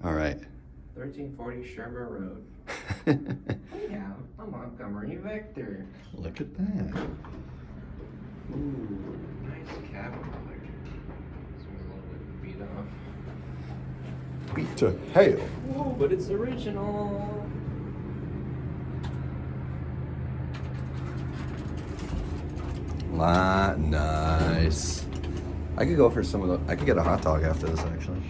All right. 1340 Shermer Road. We have a Montgomery Vector. Look at that. Ooh, nice cabin color. This one's a little bit beat off. Beat to hell. Whoa, but it's original. Nice. I could go for some of the. I could get a hot dog after this, actually.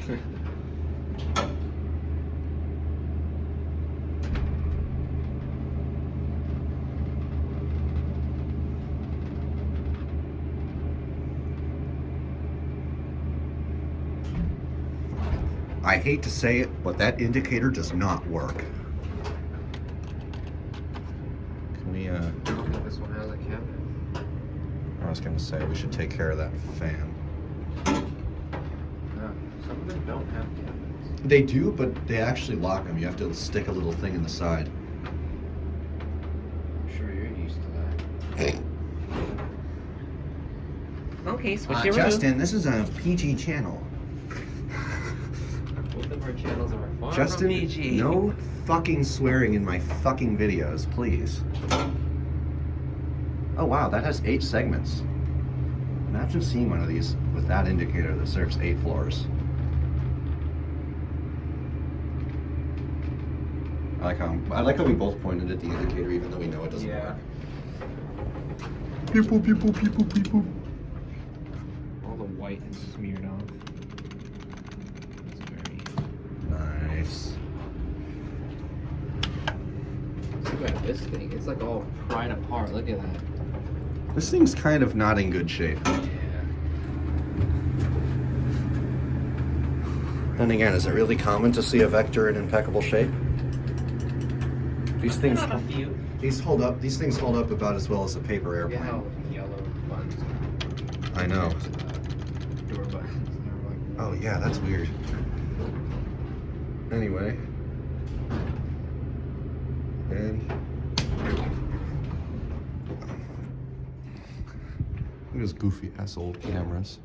I hate to say it, but that indicator does not work. Can we, I think this one has a cabinet. I was gonna say, we should take care of that fan. No, some of them don't have cabinets. They do, but they actually lock them. You have to stick a little thing in the side. I'm sure you're used to that. Okay, switch your Justin, this is a PG channel. Both of our channels are far Justin, from PG. no fucking swearing in my fucking videos, please. Oh wow, that has 8 segments. Imagine seeing one of these with that indicator that serves 8 floors. I like how we both pointed at the indicator even though we know it doesn't work. People. All the white is smeared off. It's very Nice. Look at this thing. It's like all pried apart. Look at that. This thing's kind of not in good shape. Yeah. And again, is it really common to see a Vector in impeccable shape? These things, Not a few. these things hold up about as well as a paper airplane. Yeah, how yellow buttons. I know. Door buttons. They're like, Oh yeah, that's weird. Anyway. And look at those goofy ass old cameras.